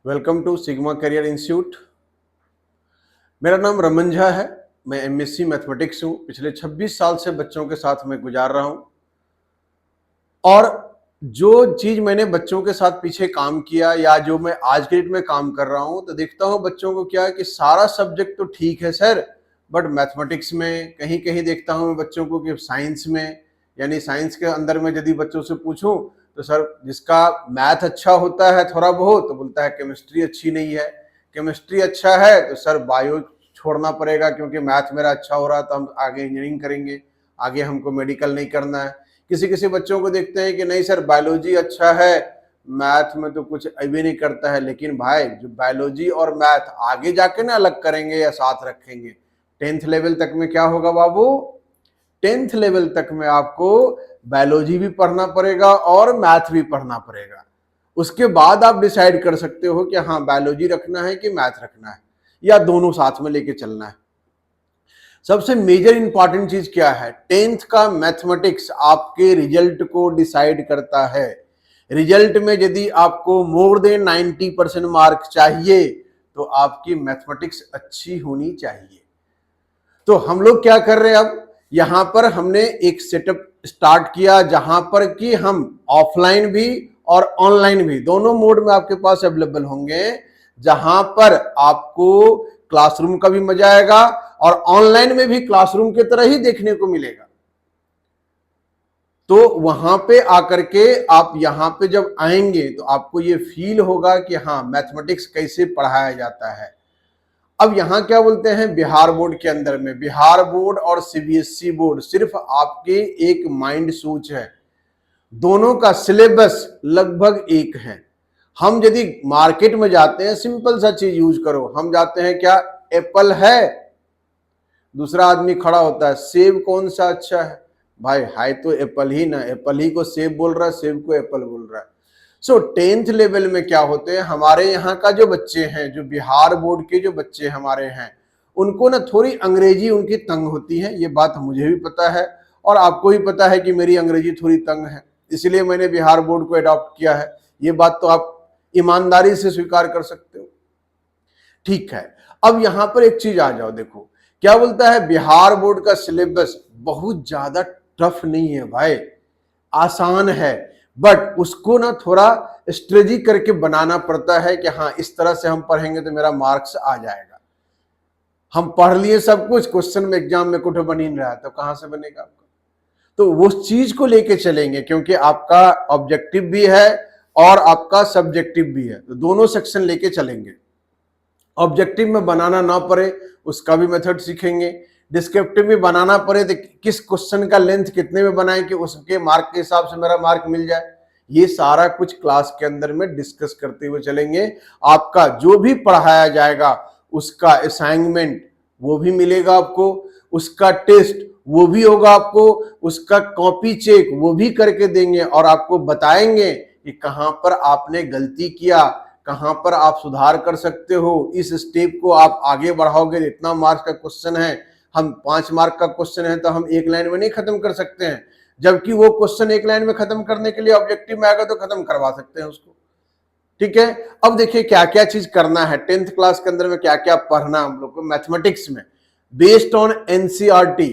Welcome to sigma career institute. मेरा नाम रमन झा है। मैं एमएससी मैथमेटिक्स हूँ। पिछले 26 साल से बच्चों के साथ मैं गुजार रहा हूँ और जो चीज मैंने बच्चों के साथ पीछे काम किया या जो मैं आज के डेट में काम कर रहा हूँ, तो देखता हूँ बच्चों को क्या है कि सारा सब्जेक्ट तो ठीक है सर, बट मैथमेटिक्स में कहीं कहीं देखता हूँ मैं बच्चों को कि साइंस में, यानी साइंस के अंदर में यदि बच्चों से पूछूं तो सर जिसका मैथ अच्छा होता है थोड़ा बहुत तो बोलता है केमिस्ट्री अच्छी नहीं है, केमिस्ट्री अच्छा है तो सर बायो छोड़ना पड़ेगा क्योंकि मैथ मेरा अच्छा हो रहा तो हम आगे इंजीनियरिंग करेंगे, आगे हमको मेडिकल नहीं करना है। किसी किसी बच्चों को देखते हैं कि नहीं सर बायोलॉजी अच्छा है, मैथ में तो कुछ अभी नहीं करता है। लेकिन भाई जो बायोलॉजी और मैथ आगे जाके ना अलग करेंगे या साथ रखेंगे, 10th लेवल तक में क्या होगा बाबू, 10th लेवल तक में आपको बायोलॉजी भी पढ़ना पड़ेगा और मैथ भी पढ़ना पड़ेगा। उसके बाद आप डिसाइड कर सकते हो कि हाँ बायोलॉजी रखना है कि मैथ रखना है या दोनों साथ में लेके चलना है। सबसे मेजर इंपॉर्टेंट चीज क्या है, 10th का मैथमेटिक्स आपके रिजल्ट को डिसाइड करता है। रिजल्ट में यदि आपको मोर देन 90% मार्क चाहिए तो आपकी मैथमेटिक्स अच्छी होनी चाहिए। तो हम लोग क्या कर रहे हैं, अब यहां पर हमने एक सेटअप स्टार्ट किया जहां पर कि हम ऑफलाइन भी और ऑनलाइन भी दोनों मोड में आपके पास अवेलेबल होंगे, जहां पर आपको क्लासरूम का भी मजा आएगा और ऑनलाइन में भी क्लासरूम की तरह ही देखने को मिलेगा। तो वहां पे आकर के आप यहां पे जब आएंगे तो आपको ये फील होगा कि हाँ मैथमेटिक्स कैसे पढ़ाया जाता है। अब यहां क्या बोलते हैं, बिहार बोर्ड के अंदर में बिहार बोर्ड और सीबीएसई बोर्ड सिर्फ आपके एक माइंड सोच है, दोनों का सिलेबस लगभग एक है। हम यदि मार्केट में जाते हैं, सिंपल सा चीज यूज करो, हम जाते हैं क्या, एप्पल है, दूसरा आदमी खड़ा होता है सेब कौन सा अच्छा है भाई तो एप्पल ही ना, एप्पल ही को सेब बोल रहा है, सेब को एप्पल बोल रहा है। सो 10th लेवल में क्या होते हैं, हमारे यहाँ का जो बच्चे हैं, जो बिहार बोर्ड के जो बच्चे हमारे हैं, उनको ना थोड़ी अंग्रेजी उनकी तंग होती है। ये बात मुझे भी पता है और आपको भी पता है कि मेरी अंग्रेजी थोड़ी तंग है, इसलिए मैंने बिहार बोर्ड को अडॉप्ट किया है। ये बात तो आप ईमानदारी से स्वीकार कर सकते हो। ठीक है, अब यहां पर एक चीज आ जाओ, देखो क्या बोलता है, बिहार बोर्ड का सिलेबस बहुत ज्यादा टफ नहीं है भाई, आसान है, बट उसको ना थोड़ा स्ट्रेटजी करके बनाना पड़ता है कि हाँ इस तरह से हम पढ़ेंगे तो मेरा मार्क्स आ जाएगा। हम पढ़ लिए सब कुछ, क्वेश्चन में एग्जाम में कुछ बन ही नहीं रहा तो कहां से बनेगा आपका। तो वो चीज को लेके चलेंगे क्योंकि आपका ऑब्जेक्टिव भी है और आपका सब्जेक्टिव भी है, तो दोनों सेक्शन लेके चलेंगे। ऑब्जेक्टिव में बनाना ना पड़े उसका भी मेथड सीखेंगे, डिस्क्रिप्टिव में बनाना पड़े तो किस क्वेश्चन का लेंथ कितने में बनाएं कि उसके मार्क के हिसाब से मेरा मार्क मिल जाए, ये सारा कुछ क्लास के अंदर में डिस्कस करते हुए चलेंगे। आपका जो भी पढ़ाया जाएगा उसका असाइनमेंट वो भी मिलेगा आपको, उसका टेस्ट वो भी होगा आपको, उसका कॉपी चेक वो भी करके देंगे और आपको बताएंगे कि कहां पर आपने गलती किया, कहां पर आप सुधार कर सकते हो, इस स्टेप को आप आगे बढ़ाओगे। इतना मार्क्स का क्वेश्चन है, हम 5 मार्क का क्वेश्चन है तो हम एक लाइन में नहीं खत्म कर सकते हैं, जबकि वो क्वेश्चन एक लाइन में खत्म करने के लिए ऑब्जेक्टिव में आएगा तो खत्म करवा सकते हैं उसको। ठीक है, अब देखिए क्या क्या चीज करना है 10th क्लास के अंदर में, क्या क्या पढ़ना हम लोग को मैथमेटिक्स में बेस्ड ऑन एनसीईआरटी।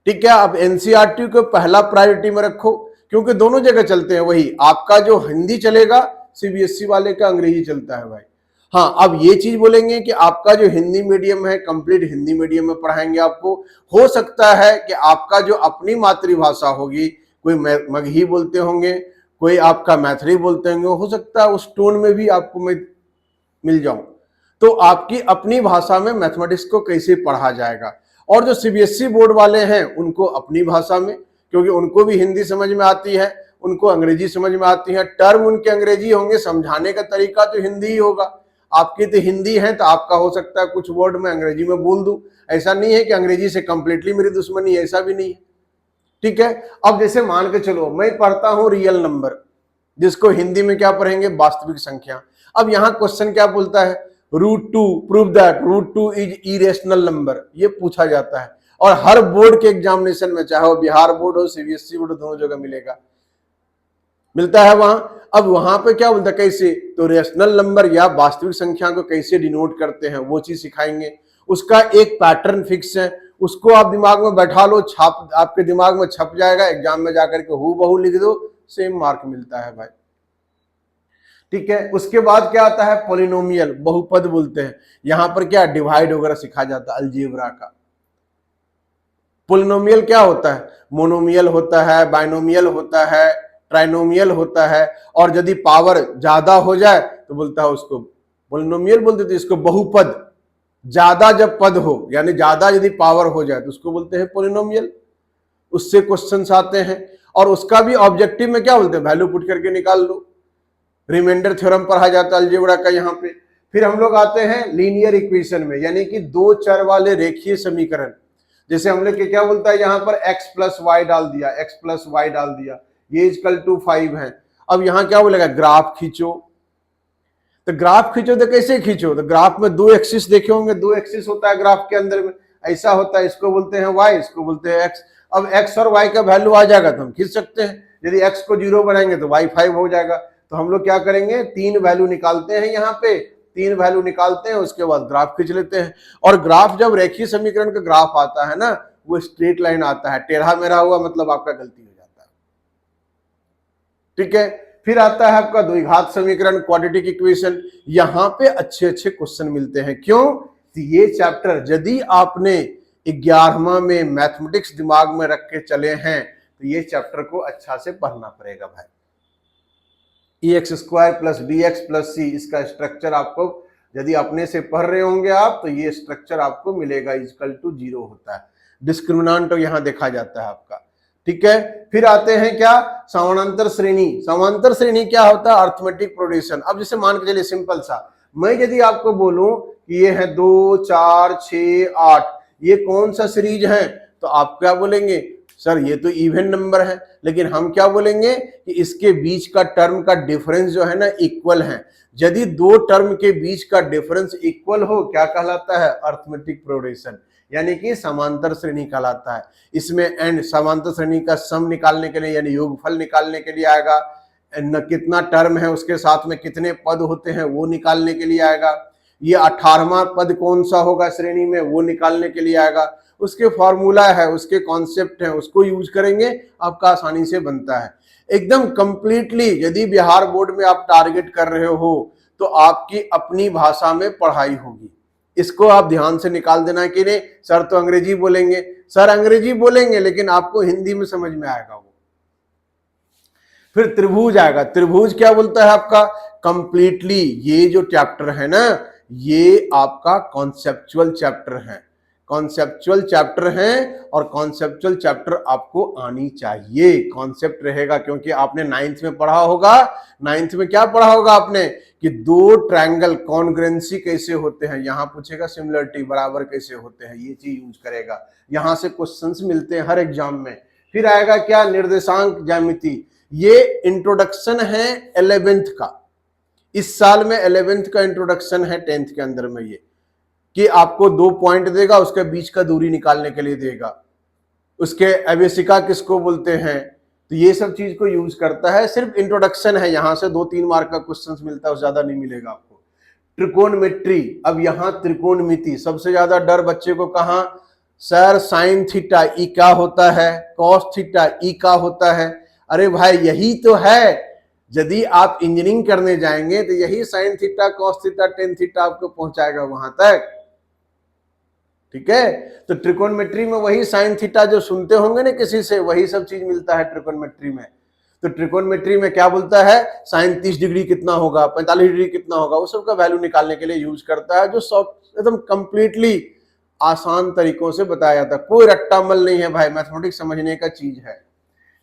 ठीक है, अब एनसीईआरटी को पहला प्रायोरिटी में रखो क्योंकि दोनों जगह चलते हैं वही, आपका जो हिंदी चलेगा सीबीएसई वाले का अंग्रेजी चलता है भाई। हाँ, अब ये चीज बोलेंगे कि आपका जो हिंदी मीडियम है कंप्लीट हिंदी मीडियम में पढ़ाएंगे आपको। हो सकता है कि आपका जो अपनी मातृभाषा होगी, कोई मगही बोलते होंगे, कोई आपका मैथिली बोलते होंगे, हो सकता है उस टोन में भी आपको मैं मिल जाऊं। तो आपकी अपनी भाषा में मैथमेटिक्स को कैसे पढ़ा जाएगा, और जो सीबीएसई बोर्ड वाले हैं उनको अपनी भाषा में, क्योंकि उनको भी हिंदी समझ में आती है, उनको अंग्रेजी समझ में आती है, टर्म उनके अंग्रेजी होंगे, समझाने का तरीका तो हिंदी ही होगा। आपकी तो हिंदी है तो आपका हो सकता है कुछ वर्ड में अंग्रेजी में बोल दूं, ऐसा नहीं है कि अंग्रेजी से कंप्लीटली मेरी दुश्मनी है, ऐसा भी नहीं है। ठीक है, अब जैसे मान के चलो मैं पढ़ता हूं रियल नंबर, जिसको हिंदी में क्या पढ़ेंगे, वास्तविक संख्या। अब यहां क्वेश्चन क्या बोलता है, √2 prove that √2 is irrational number, ये पूछा जाता है और हर बोर्ड के एग्जामिनेशन में, चाहे वो बिहार बोर्ड हो सीबीएसई बोर्ड, दोनों जगह मिलेगा, मिलता है वहां। अब वहां पे क्या बोलता है कैसे, तो रेशनल नंबर या वास्तविक संख्या को कैसे डिनोट करते हैं वो चीज सिखाएंगे। उसका एक पैटर्न फिक्स है, उसको आप दिमाग में बैठा लो, छाप आपके दिमाग में छप जाएगा, एग्जाम में जाकर के हूबहू बहू लिख दो, सेम मार्क मिलता है भाई। ठीक है, उसके बाद क्या आता है, पॉलिनोमियल, बहुपद बोलते हैं। यहां पर क्या डिवाइड वगैरह सिखा जाता है अलजेब्रा का। पॉलिनोमियल क्या होता है, मोनोमियल होता है, बाइनोमियल होता है, ट्राइनोमियल होता है, और यदि पावर ज्यादा हो जाए तो बोलता है उसको पॉलिनोमियल बोलते थे। इसको बहुपद, ज्यादा जब पद हो यानी ज्यादा यदि पावर हो जाए तो उसको बोलते हैं पॉलिनोमियल। उससे क्वेश्चंस आते हैं, और उसका भी ऑब्जेक्टिव में क्या बोलते हैं, वैल्यू पुट करके निकाल लो। रिमाइंडर थ्योरम पढ़ा जाता है अलजेब्रा का यहाँ पे। फिर हम लोग आते हैं लीनियर इक्वेशन में, यानी कि दो चर वाले रेखीय समीकरण। जैसे हम लोग क्या बोलता है यहाँ पर x प्लस वाई डाल दिया, x प्लस वाई डाल दिया, ये इक्वल टू 5 है। अब यहाँ क्या बोलेगा, ग्राफ खींचो। तो ग्राफ खींचो तो कैसे खींचो, तो ग्राफ में दो एक्सिस देखे होंगे, दो एक्सिस होता है ग्राफ के अंदर में, ऐसा होता है, इसको बोलते हैं y, इसको बोलते हैं x। अब x और y का वैल्यू आ जाएगा तो हम खींच सकते हैं। यदि x को 0 बनाएंगे तो y 5 हो जाएगा। तो हम लोग क्या करेंगे, तीन वैल्यू निकालते हैं, यहाँ पे तीन वैल्यू निकालते हैं, उसके बाद ग्राफ खींच लेते हैं। और ग्राफ जब रेखीय समीकरण का ग्राफ आता है ना, वो स्ट्रेट लाइन आता है, टेढ़ा मेढ़ा हुआ मतलब आपका गलती हो जाता है। ठीक है, फिर आता है आपका द्विघात समीकरण, क्वाड्रेटिक इक्वेशन। यहां पे अच्छे अच्छे क्वेश्चन मिलते हैं। क्यों, तो ये चैप्टर यदि आपने 11वां में मैथमेटिक्स दिमाग में रख के चले हैं तो ये चैप्टर को अच्छा से पढ़ना पड़ेगा भाई। X square plus B X plus C, इसका स्ट्रक्चर आपको यदि अपने से पढ़ रहे होंगे आप तो ये स्ट्रक्चर आपको मिलेगा, इक्वल टू 0 होता है। डिस्क्रिमिनेंट यहां देखा जाता है आपका। ठीक है, फिर आते हैं क्या, समानांतर श्रेणी। समांतर श्रेणी क्या होता है, अर्थमेटिक प्रोग्रेशन। अब जैसे मान के चलिए सिंपल सा, मैं यदि आपको बोलूं कि ये है 2 4 6 8, ये कौन सा सीरीज है, तो आप क्या बोलेंगे, सर ये तो इवन नंबर है। लेकिन हम क्या बोलेंगे कि इसके बीच का टर्म का डिफरेंस जो है ना इक्वल है। यदि दो टर्म के बीच का डिफरेंस इक्वल हो क्या कहलाता है, अर्थमेटिक प्रोग्रेशन, यानी कि समांतर श्रेणी कहलाता है। इसमें एंड समांतर श्रेणी का सम निकालने के लिए यानी योगफल निकालने के लिए आएगा, न कितना टर्म है उसके साथ में कितने पद होते हैं वो निकालने के लिए आएगा, ये 18वां पद कौन सा होगा श्रेणी में वो निकालने के लिए आएगा। उसके फॉर्मूला है, उसके कॉन्सेप्ट है, उसको यूज करेंगे, आपका आसानी से बनता है एकदम कंप्लीटली। यदि बिहार बोर्ड में आप टारगेट कर रहे हो तो आपकी अपनी भाषा में पढ़ाई होगी, इसको आप ध्यान से निकाल देना कि नहीं सर तो अंग्रेजी बोलेंगे, सर अंग्रेजी बोलेंगे लेकिन आपको हिंदी में समझ में आएगा वो। फिर त्रिभुज आएगा, त्रिभुज क्या बोलता है आपका, कंप्लीटली ये जो चैप्टर है ना ये आपका कॉन्सेप्चुअल चैप्टर है, कॉन्सेप्चुअल चैप्टर है, और कॉन्सेप्चुअल चैप्टर आपको आनी चाहिए, कॉन्सेप्ट रहेगा। क्योंकि आपने 9th में पढ़ा होगा, 9th में क्या पढ़ा होगा आपने कि दो ट्रायंगल कॉन्ग्रुएंसी कैसे होते हैं, यहां पूछेगा सिमिलरिटी बराबर कैसे होते हैं, ये चीज यूज करेगा। यहां से क्वेश्चंस मिलते हैं हर एग्जाम में। फिर आएगा क्या, निर्देशांक ज्यामिति, ये इंट्रोडक्शन है 11th का, इस साल में 11th का इंट्रोडक्शन है 10th के अंदर में, ये कि आपको 2 पॉइंट देगा, उसके बीच का दूरी निकालने के लिए देगा, उसके अवेशिका किसको बोलते हैं, तो ये सब चीज को यूज करता है। सिर्फ इंट्रोडक्शन है, यहां से 2-3 मार्क का क्वेश्चन मिलता है, ज्यादा नहीं मिलेगा आपको। त्रिकोणमिति, अब यहां त्रिकोणमिति सबसे ज्यादा डर बच्चे को कहां, सर साइन थीटा ई क्या होता है, कॉस थीटा ई क्या होता है। अरे भाई यही तो है, यदि आप इंजीनियरिंग करने जाएंगे तो यही sine theta cos theta tan theta आपको पहुंचाएगा वहां तक। ठीक है, तो ट्रिकोनमेट्री में वही साइन थीटा जो सुनते होंगे ना किसी से, वही सब चीज मिलता है ट्रिकोनमेट्री में। तो ट्रिकोनमेट्री में क्या बोलता है, साइन 30 डिग्री कितना होगा, 45 डिग्री कितना होगा, वो सब का वैल्यू निकालने के लिए यूज करता है, जो एकदम कंप्लीटली आसान तरीकों से बताया जाता है। कोई रट्टामल नहीं है भाई, मैथमेटिक्स समझने का चीज है।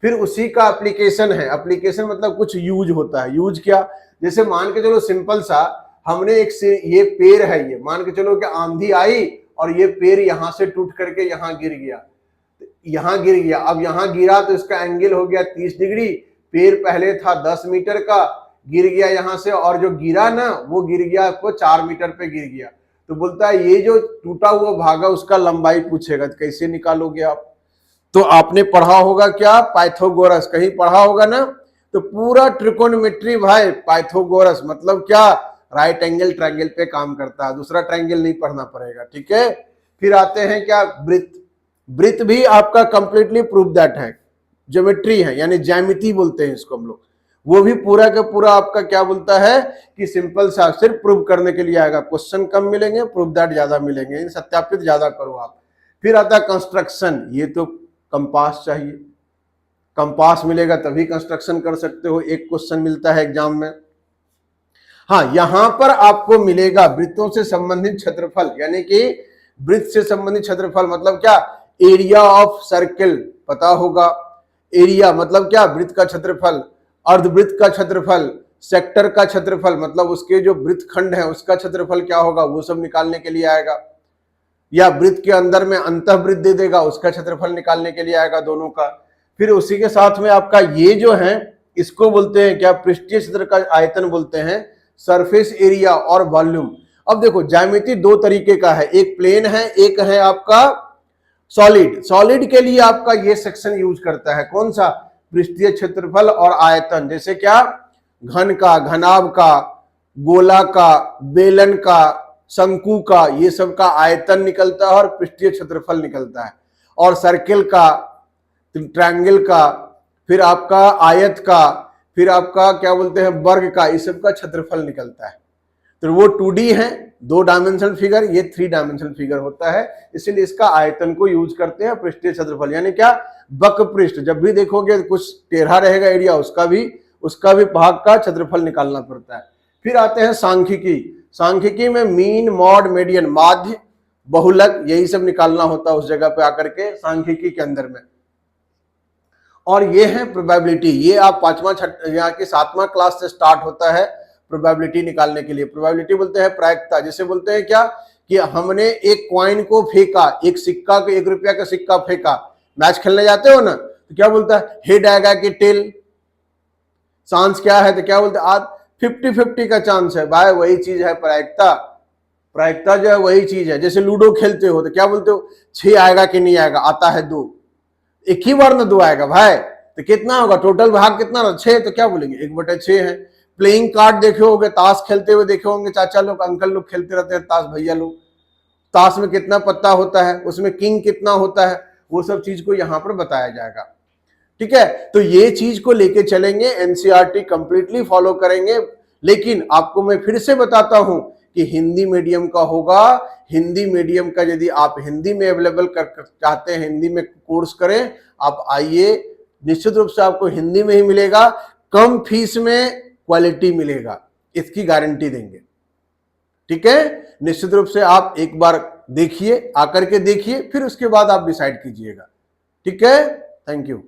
फिर उसी का एप्लीकेशन है, एप्लीकेशन मतलब कुछ यूज होता है। यूज क्या, जैसे मान के चलो सिंपल सा, हमने एक से ये पेड़ है, ये मान के चलो कि आंधी आई और ये पेड़ यहां से टूट करके यहां गिर गया, यहां गिर गया। अब यहां गिरा तो इसका एंगल हो गया 30 डिग्री। पेड़ पहले था 10 मीटर का, गिर गया यहां से, और जो गिरा ना वो गिर गया आपको 4 मीटर पे गिर गया। तो बोलता है ये जो टूटा हुआ भागा उसका लंबाई पूछेगा, तो कैसे निकालोगे आप। तो आपने पढ़ा होगा क्या, पाइथागोरस कहीं पढ़ा होगा ना, तो पूरा त्रिकोणमिति भाई पाइथागोरस मतलब क्या, राइट एंगल ट्रायंगल पे काम करता है, दूसरा ट्रायंगल नहीं पढ़ना पड़ेगा, ठीक है। फिर आते हैं क्या, वृत्त। वृत्त भी आपका कंप्लीटली प्रूव दैट है, ज्योमेट्री है, यानी ज्यामिति बोलते हैं इसको हम लोग। वो भी पूरा का पूरा आपका क्या बोलता है कि सिंपल सा सिर्फ प्रूव करने के लिए आएगा, क्वेश्चन कम मिलेंगे, प्रूव दैट ज्यादा मिलेंगे, सत्यापित ज्यादा करो आप। फिर आता है कंस्ट्रक्शन, ये तो कंपास चाहिए, कंपास मिलेगा तभी कंस्ट्रक्शन कर सकते हो, एक क्वेश्चन मिलता है एग्जाम में। हाँ, यहां पर आपको मिलेगा वृत्तों से संबंधित क्षेत्रफल, यानी कि वृत्त से संबंधित क्षेत्रफल मतलब क्या, एरिया ऑफ सर्किल पता होगा, एरिया मतलब क्या, वृत्त का क्षेत्रफल, अर्धवृत्त का क्षेत्रफल, सेक्टर का क्षेत्रफल मतलब उसके जो वृत्त खंड है उसका क्षेत्रफल क्या होगा, वो सब निकालने के लिए आएगा, या वृत्त के अंदर में अंतःवृत्त दे देगा उसका क्षेत्रफल निकालने के लिए आएगा दोनों का। फिर उसी के साथ में आपका ये जो है इसको बोलते हैं क्या, पृष्ठीय क्षेत्र का आयतन बोलते हैं, सरफेस एरिया और वॉल्यूम। अब देखो ज्यामिति दो तरीके का है, एक प्लेन है, एक है आपका सॉलिड। सॉलिड के लिए आपका ये सेक्शन यूज करता है, कौन सा, पृष्ठीय क्षेत्रफल और आयतन, जैसे क्या, घन का, घनाभ का, गोला का, बेलन का, शंकु का, ये सब का आयतन निकलता है और पृष्ठीय क्षेत्रफल निकलता है, और सर्किल का, ट्रायंगल का, फिर आपका आयत का, फिर आपका क्या बोलते हैं वर्ग का, इस सब का क्षेत्रफल निकलता है। तो वो 2D है, 2 डायमेंशनल फिगर, ये 3 डायमेंशनल फिगर होता है, इसीलिए इसका आयतन को यूज करते हैं, पृष्ठीय क्षेत्रफल यानी क्या, वक्र पृष्ठ, जब भी देखोगे कुछ टेढ़ा रहेगा एरिया, उसका भी भाग का क्षेत्रफल निकालना पड़ता है। फिर आते हैं सांख्यिकी। सांख्यिकी में मीन, मॉड, मीडियन, माध्य, बहुलक, यही सब निकालना होता है उस जगह पे आकर के सांख्यिकी के अंदर में। और ये है प्रोबेबिलिटी, ये आप 5वां यहाँ की 7वां क्लास से स्टार्ट होता है प्रोबेबिलिटी निकालने के लिए। प्रोबेबिलिटी बोलते हैं प्रायिकता, जैसे बोलते हैं क्या कि हमने एक कॉइन को फेंका, एक सिक्का को, 1 रुपया का सिक्का फेंका, मैच खेलने जाते हो ना, तो क्या बोलता है, हेड आएगा कि टेल, चांस क्या है, तो क्या बोलते हैं, आज 50-50 का चांस है भाई, वही चीज है प्रायिकता। प्रायिकता जो है वही चीज है, जैसे लूडो खेलते हो तो क्या बोलते हो, 6 आएगा कि नहीं आएगा, आता है 2, एक ही बार ना 2 आएगा भाई, तो कितना होगा, टोटल भाग कितना, 6, तो क्या बोलेंगे 1/6 है। प्लेइंग कार्ड देखे होंगे, ताश खेलते हुए देखे होंगे, चाचा लोग, अंकल लोग खेलते रहते हैं ताश, भैया लोग, ताश में कितना पत्ता होता है, उसमें किंग कितना होता है, वो सब चीज को यहाँ पर बताया जाएगा, ठीक है। तो ये चीज को लेके चलेंगे, एनसीईआरटी कंप्लीटली फॉलो करेंगे। लेकिन आपको मैं फिर से बताता हूं कि हिंदी मीडियम का होगा, हिंदी मीडियम का यदि आप हिंदी में अवेलेबल कर चाहते हैं, हिंदी में कोर्स करें, आप आइए, निश्चित रूप से आपको हिंदी में ही मिलेगा, कम फीस में क्वालिटी मिलेगा, इसकी गारंटी देंगे, ठीक है। निश्चित रूप से आप एक बार देखिए, आकर के देखिए, फिर उसके बाद आप डिसाइड कीजिएगा, ठीक है। Thank you.